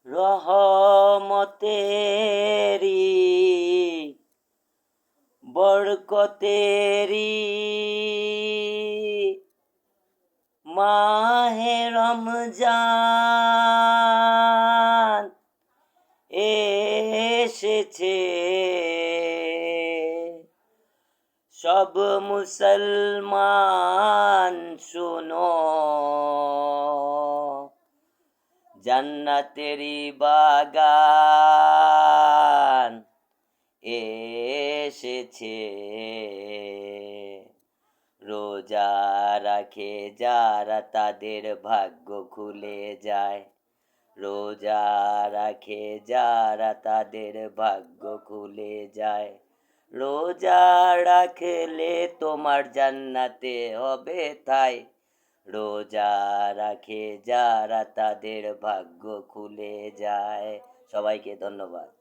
রহমতেরি বরকতেরি মাহে রমজান এসেছে। সব মুসলমান শুনো, জান্নাতেরি বাগান এসেছে। রোজা রাখে যারা তাদের ভাগ্য খুলে যায়। রোজা রাখে যারা তাদের ভাগ্য খুলে যায়। রোজা রাখলে তোমার জান্নাতে হবে ঠাঁই। রোজা রাখে যারা তাদের ভাগ্য খুলে যায়। সবাইকে ধন্যবাদ।